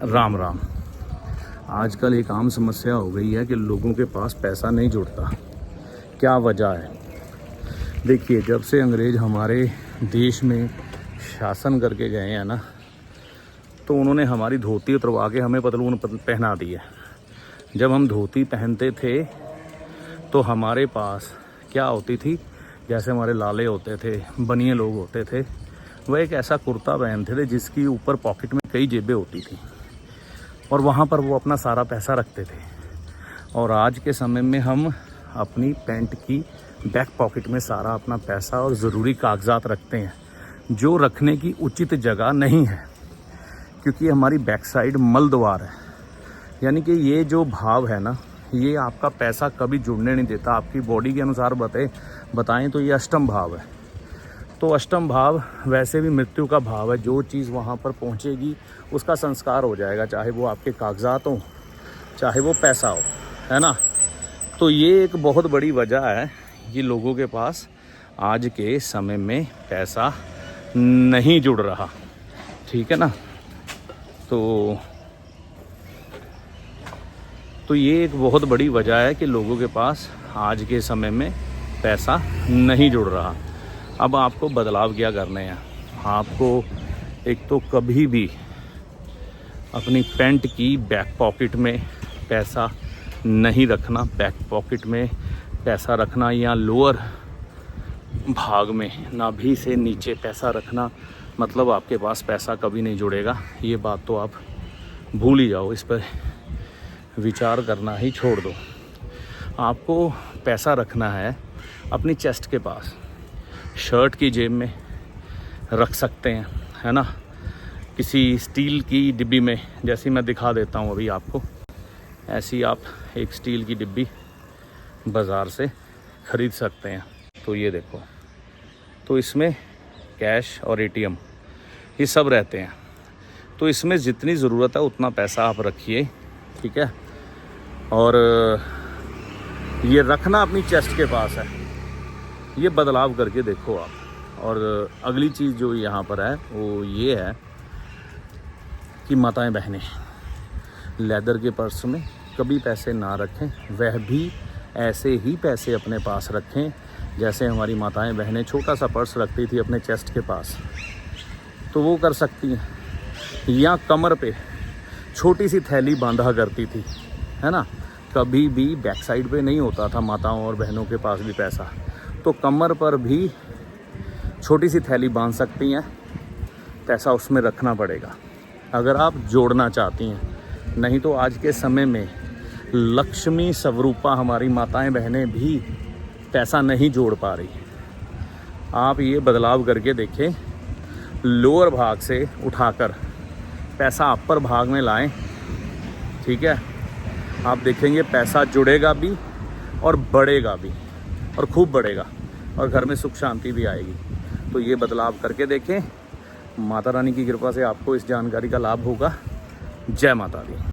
राम राम। आजकल एक आम समस्या हो गई है कि लोगों के पास पैसा नहीं जुड़ता। क्या वजह है? देखिए, जब से अंग्रेज़ हमारे देश में शासन करके गए हैं ना, तो उन्होंने हमारी धोती उतरवा के हमें पतलून पहना दी है। जब हम धोती पहनते थे तो हमारे पास क्या होती थी, जैसे हमारे लाले होते थे, बनिए लोग होते थे, वह एक ऐसा कुर्ता पहनते थे जिसकी ऊपर पॉकेट में कई जेबें होती थी और वहाँ पर वो अपना सारा पैसा रखते थे। और आज के समय में हम अपनी पैंट की बैक पॉकेट में सारा अपना पैसा और ज़रूरी कागजात रखते हैं, जो रखने की उचित जगह नहीं है, क्योंकि हमारी बैक साइड मलद्वार है। यानी कि ये जो भाव है ना, ये आपका पैसा कभी जुड़ने नहीं देता। आपकी बॉडी के अनुसार बताएं तो ये अष्टम भाव है। तो अष्टम भाव वैसे भी मृत्यु का भाव है। जो चीज़ वहाँ पर पहुँचेगी उसका संस्कार हो जाएगा, चाहे वो आपके कागजात हो, चाहे वो पैसा हो, है ना। तो ये एक बहुत बड़ी वजह है कि लोगों के पास आज के समय में पैसा नहीं जुड़ रहा, ठीक है ना। तो ये एक बहुत बड़ी वजह है कि लोगों के पास आज के समय में पैसा नहीं जुड़ रहा। अब आपको बदलाव क्या करने हैं? आपको एक तो कभी भी अपनी पैंट की बैक पॉकेट में पैसा नहीं रखना। बैक पॉकेट में पैसा रखना या लोअर भाग में नाभि से नीचे पैसा रखना, मतलब आपके पास पैसा कभी नहीं जुड़ेगा। ये बात तो आप भूल ही जाओ, इस पर विचार करना ही छोड़ दो। आपको पैसा रखना है अपनी चेस्ट के पास, शर्ट की जेब में रख सकते हैं, है ना, किसी स्टील की डिब्बी में, जैसी मैं दिखा देता हूँ अभी आपको। ऐसी आप एक स्टील की डिब्बी बाज़ार से ख़रीद सकते हैं। तो ये देखो, तो इसमें कैश और एटीएम ये सब रहते हैं। तो इसमें जितनी ज़रूरत है उतना पैसा आप रखिए, ठीक है। और ये रखना अपनी चेस्ट के पास है। ये बदलाव करके देखो आप। और अगली चीज़ जो यहाँ पर है वो ये है कि माताएं बहनें लेदर के पर्स में कभी पैसे ना रखें, वह भी ऐसे ही पैसे अपने पास रखें जैसे हमारी माताएं बहनें छोटा सा पर्स रखती थी अपने चेस्ट के पास, तो वो कर सकती हैं। या कमर पे छोटी सी थैली बांधा करती थी, है ना। कभी भी बैक साइड पे नहीं होता था माताओं और बहनों के पास भी पैसा, तो कमर पर भी छोटी सी थैली बांध सकती हैं, पैसा उसमें रखना पड़ेगा अगर आप जोड़ना चाहती हैं। नहीं तो आज के समय में लक्ष्मी स्वरूपा हमारी माताएं बहनें भी पैसा नहीं जोड़ पा रही। आप ये बदलाव करके देखें, लोअर भाग से उठाकर पैसा अपर भाग में लाएं, ठीक है। आप देखेंगे पैसा जुड़ेगा भी और बढ़ेगा भी, और खूब बढ़ेगा, और घर में सुख शांति भी आएगी। तो ये बदलाव करके देखें। माता रानी की कृपा से आपको इस जानकारी का लाभ होगा। जय माता दी।